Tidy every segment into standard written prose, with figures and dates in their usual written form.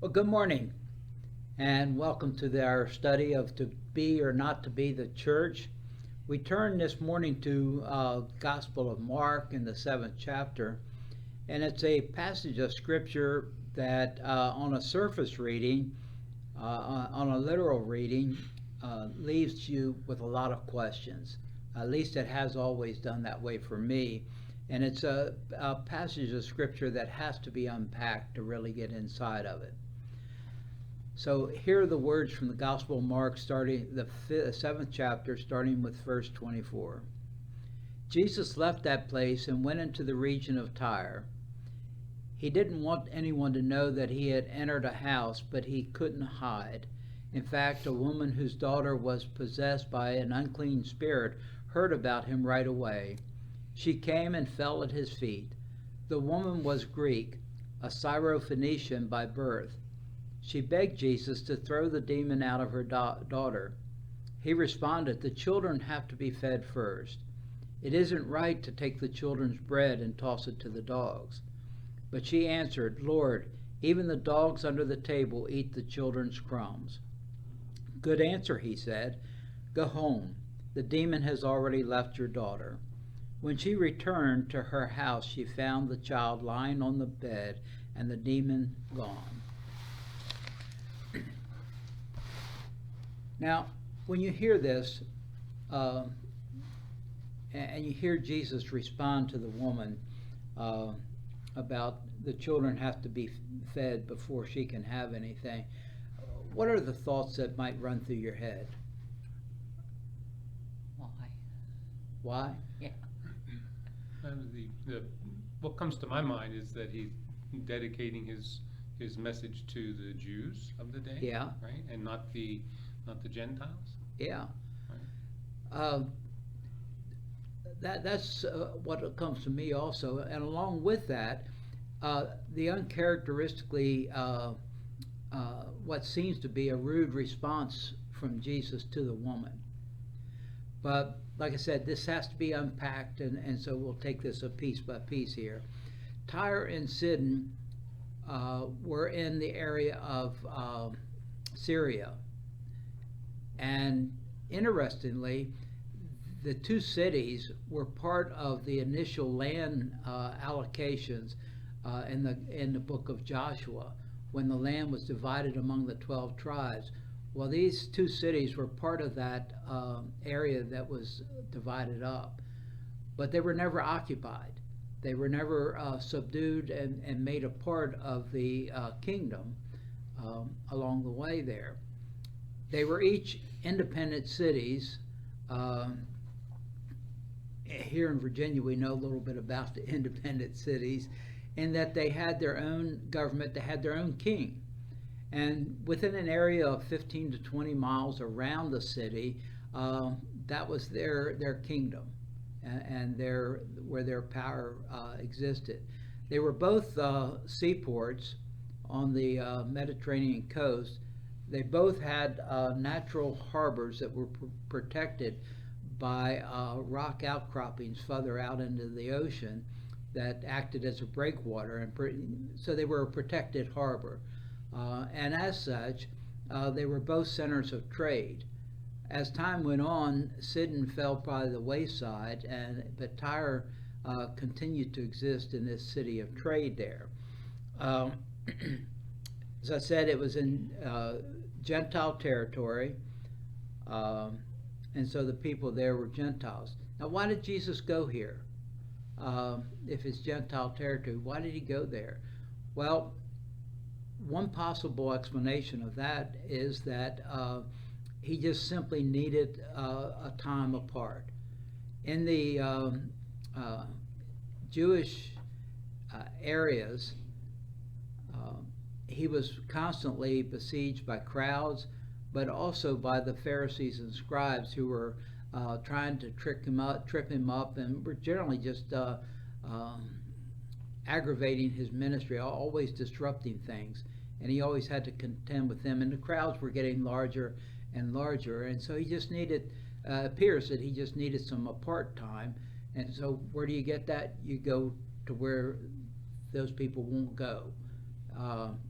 Well, good morning, and welcome to our study of to be or not to be the church. We turn this morning to Gospel of Mark in the seventh chapter, and it's a passage of scripture that, on a surface reading, on a literal reading, leaves you with a lot of questions. At least it has always done that way for me. And it's a passage of scripture that has to be unpacked to really get inside of it. So here are the words from the Gospel of Mark, starting the seventh chapter, starting with verse 24. Jesus left that place and went into the region of Tyre. He didn't want anyone to know that he had entered a house, but he couldn't hide. In fact, a woman whose daughter was possessed by an unclean spirit heard about him right away. She came and fell at his feet. The woman was Greek, a Syrophoenician by birth. She begged Jesus to throw the demon out of her daughter. He responded, "The children have to be fed first. It isn't right to take the children's bread and toss it to the dogs." But she answered, "Lord, even the dogs under the table eat the children's crumbs." "Good answer," he said. "Go home. The demon has already left your daughter." When she returned to her house, she found the child lying on the bed and the demon gone. Now, when you hear this, uh, and you hear Jesus respond to the woman uh, about the children have to be fed before she can have anything, what are the thoughts that might run through your head? Why? Why? Yeah. What comes to my mind is that he's dedicating his message to the Jews of the day, Yeah, right, and not the Gentiles, yeah. right? Uh, that's what comes to me also, and along with that, the uncharacteristically what seems to be a rude response from Jesus to the woman. But like I said, this has to be unpacked, and so we'll take this a piece by piece here. Tyre and Sidon were in the area of Syria, and interestingly, the two cities were part of the initial land allocations in the book of Joshua, when the land was divided among the 12 tribes. Well, these two cities were part of that area that was divided up, but they were never occupied. They were never subdued and made a part of the kingdom along the way there. They were each independent cities. Here in Virginia, we know a little bit about the independent cities, in that they had their own government, they had their own king. And within an area of 15 to 20 miles around the city, that was their kingdom and where their power existed. They were both seaports on the Mediterranean coast. They both had natural harbors that were protected by rock outcroppings further out into the ocean that acted as a breakwater, and so they were a protected harbor. And as such, they were both centers of trade. As time went on, Sidon fell by the wayside, but Tyre continued to exist in this city of trade there. Um, as I said, it was in Gentile territory, um, and so the people there were Gentiles. Now, why did Jesus go here? If it's Gentile territory, why did he go there? Well, one possible explanation of that is that he just simply needed a time apart. In the Jewish areas, he was constantly besieged by crowds, but also by the Pharisees and scribes who were trying to trip him up, and were generally just aggravating his ministry, always disrupting things. And he always had to contend with them, and the crowds were getting larger and larger, and so he just needed, appears that he just needed some apart time. And so where do you get that? You go to where those people won't go.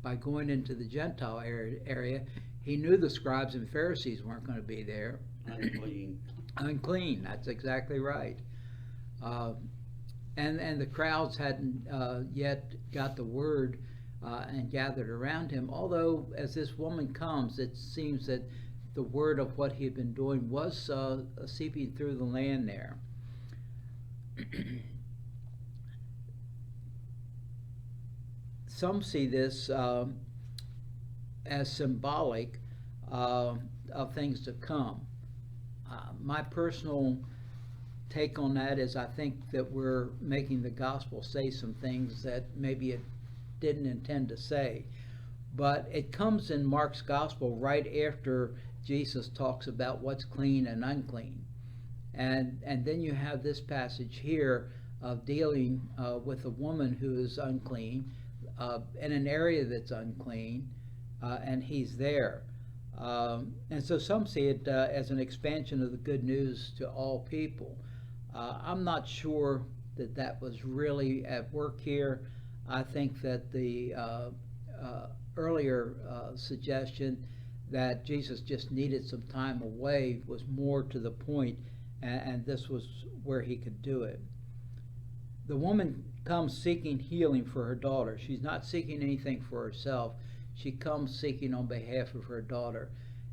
by going into the Gentile area. He knew the scribes and Pharisees weren't going to be there. Unclean. Unclean, that's exactly right. And the crowds hadn't yet got the word and gathered around him. Although, as this woman comes, it seems that the word of what he had been doing was seeping through the land there. Some see this as symbolic of things to come. My personal take on that is I think that we're making the gospel say some things that maybe it didn't intend to say. But it comes in Mark's gospel right after Jesus talks about what's clean and unclean. And then you have this passage here of dealing with a woman who is unclean in an area that's unclean, and he's there. And so some see it as an expansion of the good news to all people. I'm not sure that that was really at work here. I think that the earlier suggestion that Jesus just needed some time away was more to the point, and this was where he could do it. The woman comes seeking healing for her daughter. She's not seeking anything for herself. She comes seeking on behalf of her daughter.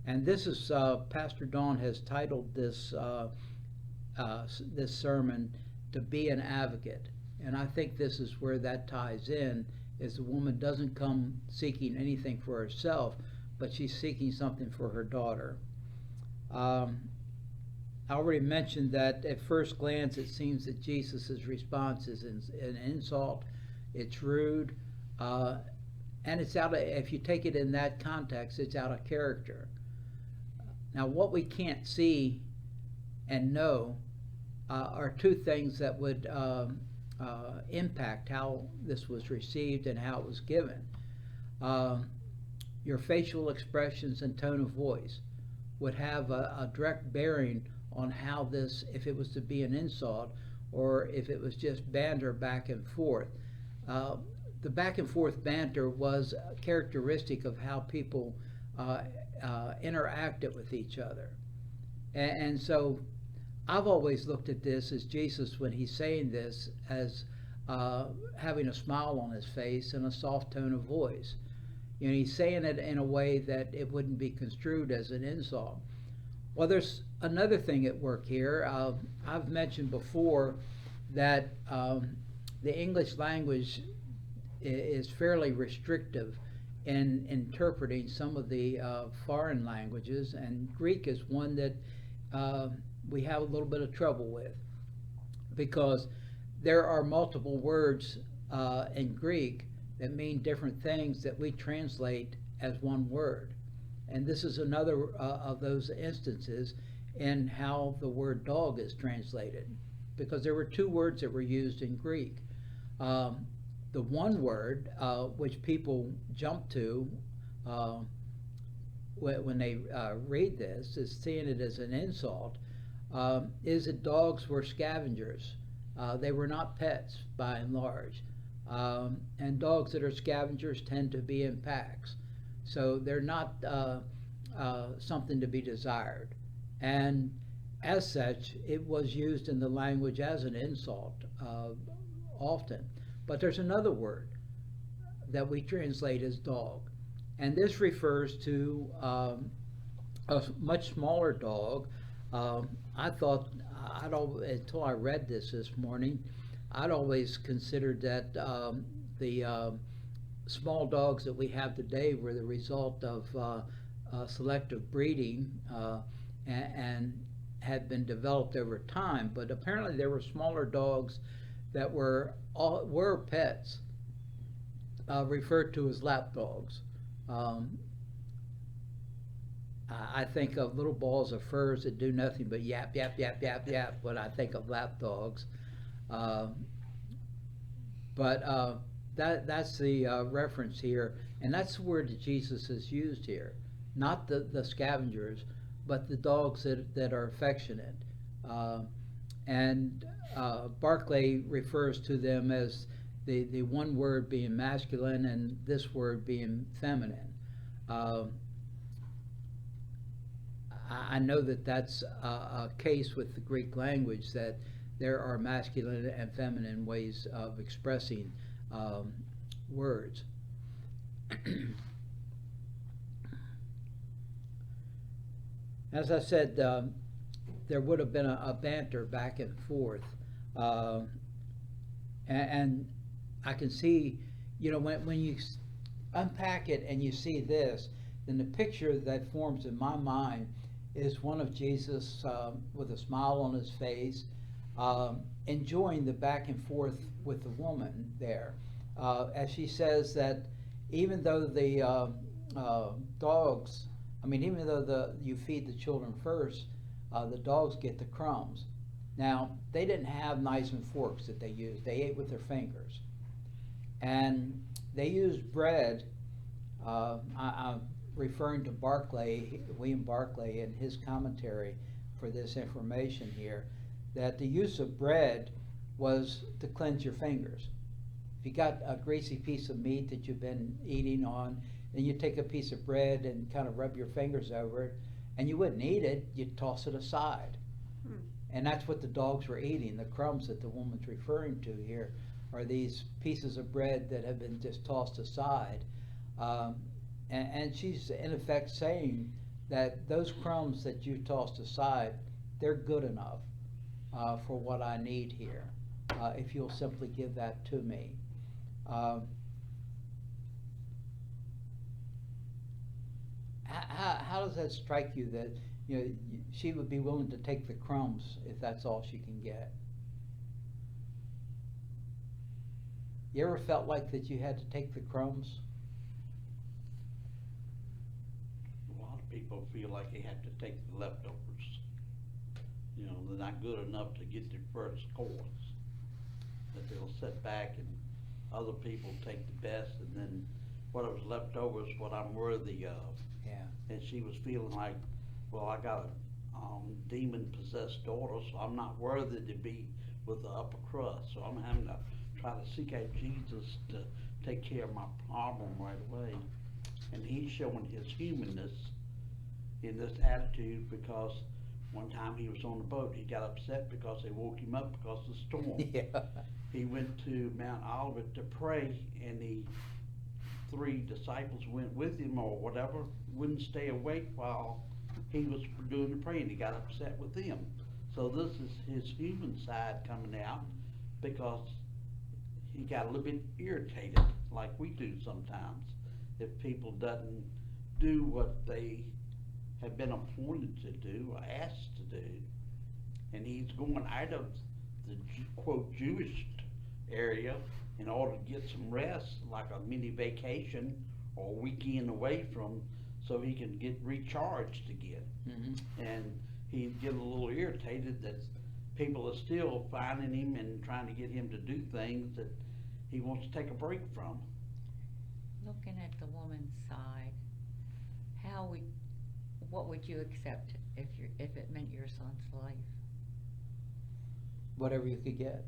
And this is, Pastor Don has titled this this sermon, "To Be an Advocate." And I think this is where that ties in, is the woman doesn't come seeking anything for herself, but she's seeking something for her daughter. I already mentioned that at first glance it seems that Jesus' response is an insult. It's rude, and it's out of, if you take it in that context, it's out of character. Now, what we can't see and know are two things that would impact how this was received and how it was given. Your facial expressions and tone of voice would have a direct bearing on how this, if it was to be an insult or if it was just banter back and forth. The back and forth banter was characteristic of how people interacted with each other. And so I've always looked at this as Jesus, when he's saying this, as having a smile on his face and a soft tone of voice. You know, he's saying it in a way that it wouldn't be construed as an insult. Well, there's another thing at work here. I've mentioned before that the English language is fairly restrictive in interpreting some of the foreign languages, and Greek is one that we have a little bit of trouble with, because there are multiple words in Greek that mean different things that we translate as one word. And this is another of those instances in how the word dog is translated, because there were two words that were used in Greek. The one word which people jump to when they read this, is seeing it as an insult, is that dogs were scavengers. They were not pets by and large. And dogs that are scavengers tend to be in packs. So they're not something to be desired. And as such, it was used in the language as an insult often. But there's another word that we translate as dog. And this refers to a much smaller dog. I thought, until I read this morning, I'd always considered that the small dogs that we have today were the result of selective breeding and had been developed over time. But apparently there were smaller dogs that were pets, referred to as lap dogs. I think of little balls of furs that do nothing but yap, yap, yap, yap, yap when I think of lap dogs. But that's the reference here, and that's the word that Jesus has used here. Not the scavengers, but the dogs that are affectionate. And Barclay refers to them as the one word being masculine and this word being feminine. I know that that's a case with the Greek language, that there are masculine and feminine ways of expressing words. As I said, there would have been a banter back and forth, and I can see, when you unpack it and you see this, then the picture that forms in my mind is one of Jesus with a smile on his face, enjoying the back and forth with the woman there, as she says that even though the dogs, even though you feed the children first, the dogs get the crumbs. Now, they didn't have knives and forks that they used. They ate with their fingers. And they used bread. I'm referring to Barclay, William Barclay, in his commentary for this information here, that the use of bread was to cleanse your fingers. If you got a greasy piece of meat that you've been eating on, then you take a piece of bread and kind of rub your fingers over it, and you wouldn't eat it, you'd toss it aside. And that's what the dogs were eating. The crumbs that the woman's referring to here are these pieces of bread that have been just tossed aside. And she's in effect saying that those crumbs that you tossed aside, they're good enough for what I need here, if you'll simply give that to me. How does that strike you, that she would be willing to take the crumbs if that's all she can get? You ever felt like that you had to take the crumbs? A lot of people feel like they have to take the leftovers. They're not good enough to get their first course. That they'll sit back and other people take the best, and then whatever's left over is what I'm worthy of. Yeah. And she was feeling like, well, I got a demon-possessed daughter, so I'm not worthy to be with the upper crust. So I'm having to try to seek out Jesus to take care of my problem right away. And he's showing his humanness in this attitude, because one time he was on the boat, he got upset because they woke him up because of the storm. Yeah. He went to Mount Olivet to pray, and the 3 disciples went with him or whatever, wouldn't stay awake while he was doing the praying. He got upset with them. So this is his human side coming out, because he got a little bit irritated, like we do sometimes, if people doesn't do what they have been appointed to do or asked to do. And he's going out of the quote Jewish area in order to get some rest, like a mini vacation or weekend away from, so he can get recharged again. And he'd get a little irritated that people are still finding him and trying to get him to do things that he wants to take a break from. Looking at the woman's side, what would you accept if it meant your son's life? Whatever you could get.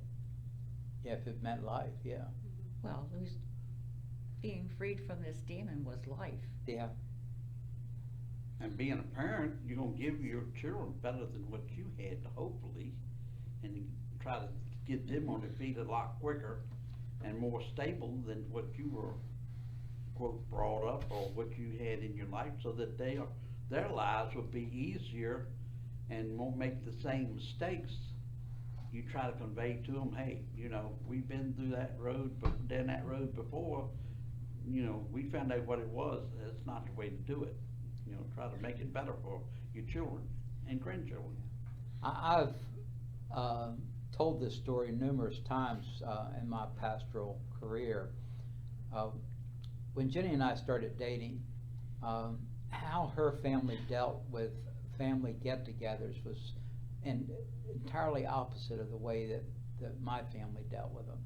Yeah, if it meant life, yeah. Well, being freed from this demon was life. Yeah. And being a parent, you're gonna give your children better than what you had, hopefully, and try to get them on their feet a lot quicker and more stable than what you were, quote, brought up, or what you had in your life, so that their lives would be easier and won't make the same mistakes. You try to convey to them, hey, we've been through that road, down that road before, we found out what it was. That's not the way to do it. Try to make it better for your children and grandchildren. I've told this story numerous times in my pastoral career. When Jenny and I started dating, how her family dealt with family get-togethers was entirely opposite of the way that my family dealt with them.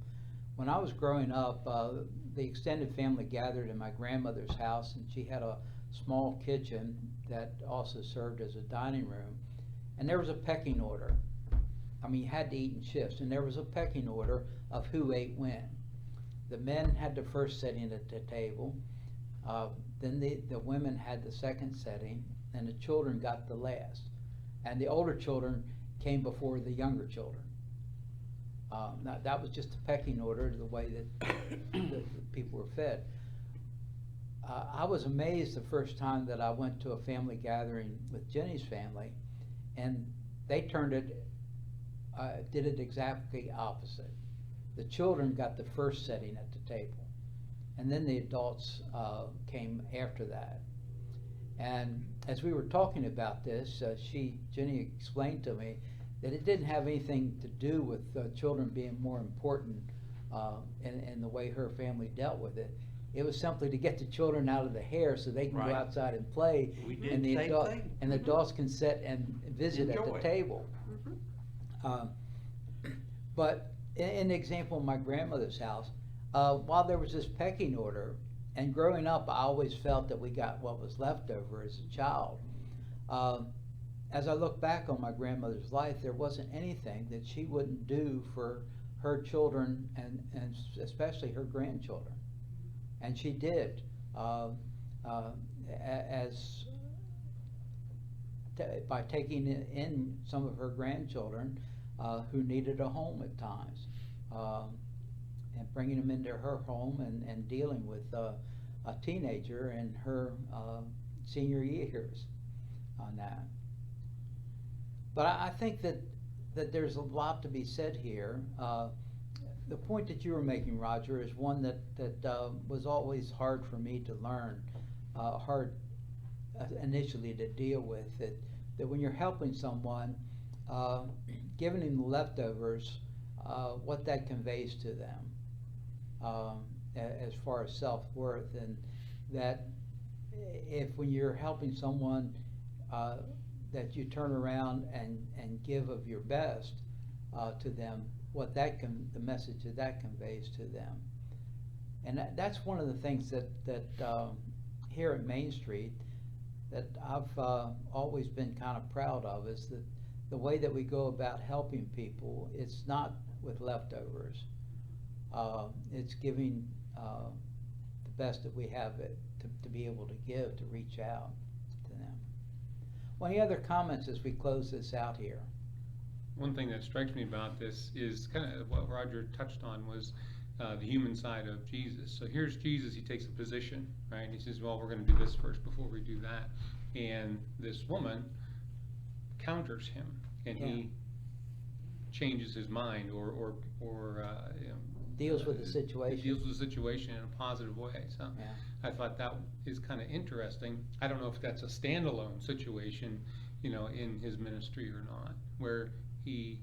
When I was growing up, the extended family gathered in my grandmother's house, and she had a small kitchen that also served as a dining room, and there was a pecking order. You had to eat in shifts, and there was a pecking order of who ate when. the men had the first sitting at the table, then the women had the second setting, and the children got the last. And the older children came before the younger children. Now, that was just a pecking order, the way that the people were fed. I was amazed the first time that I went to a family gathering with Jenny's family, and they did it exactly opposite. The children got the first setting at the table, and then the adults came after that. And as we were talking about this, Jenny explained to me that it didn't have anything to do with children being more important in the way her family dealt with it. It was simply to get the children out of the hair so they can go Right. outside and play. We did and the same thing. And the adults can sit and visit at Enjoy. the table. But in the example of my grandmother's house, while there was this pecking order, and growing up, I always felt that we got what was left over as a child. As I look back on my grandmother's life, there wasn't anything that she wouldn't do for her children and especially her grandchildren. And she did, by taking in some of her grandchildren who needed a home at times, and bringing them into her home and dealing with a teenager in her senior years on that. But I think that there's a lot to be said here. The point that you were making, Roger, is one that was always hard for me to learn, hard initially to deal with. That when you're helping someone, giving them the leftovers, what that conveys to them as far as self-worth, and that if when you're helping someone that you turn around and give of your best to them, what the message that conveys to them. And that's one of the things that here at Main Street that I've always been kind of proud of, is that the way that we go about helping people, it's not with leftovers. It's giving the best that we have to be able to give, to reach out to them. Well, any other comments as we close this out here? One thing that strikes me about this is kind of what Roger touched on, was the human side of Jesus. So here's Jesus, he takes a position, right? He says, well, we're going to do this first before we do that. And this woman counters him, and he changes his mind or you know, Deals with the situation. Deals with the situation in a positive way. So Yeah. I thought that is kind of interesting. I don't know if that's a standalone situation, you know, in his ministry or not, where he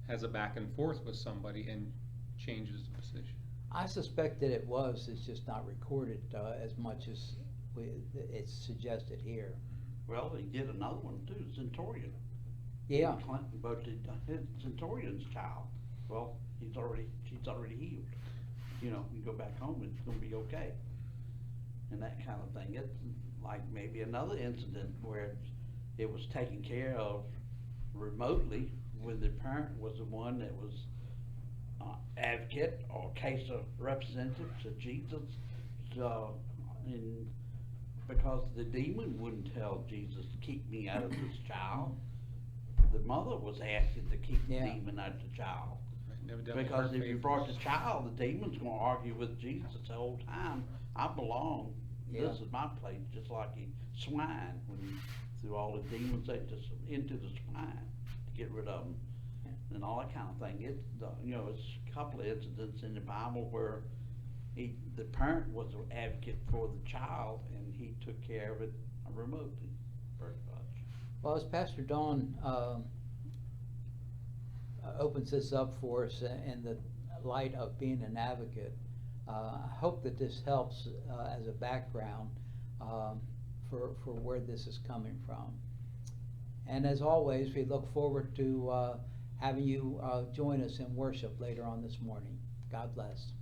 has a back and forth with somebody and changes the position. I suspect that it was. It's just not recorded as much as it's suggested here. Well, he did another one too, Centurion. Yeah. Clinton voted his Centurion's child. Well, she's already healed. You know, you go back home, it's gonna be okay. And that kind of thing. It's like maybe another incident where it was taken care of remotely when the parent was the one that was advocate or case of representative to Jesus. And because the demon wouldn't tell Jesus to keep me out of this child, the mother was asking to keep the demon out of the child. Evidently Because her if you faith brought was- the child, the demon's gonna argue with Jesus the whole time. I belong. This Yeah. is my place, just like a swine, when you threw all the demons into the swine to get rid of them. And all that kind of thing. It's a couple of incidents in the Bible where the parent was an advocate for the child, and he took care of it remotely, pretty much. Well, as Pastor Don opens this up for us in the light of being an advocate, I hope that this helps as a background for where this is coming from. And as always, we look forward to having you join us in worship later on this morning. God bless.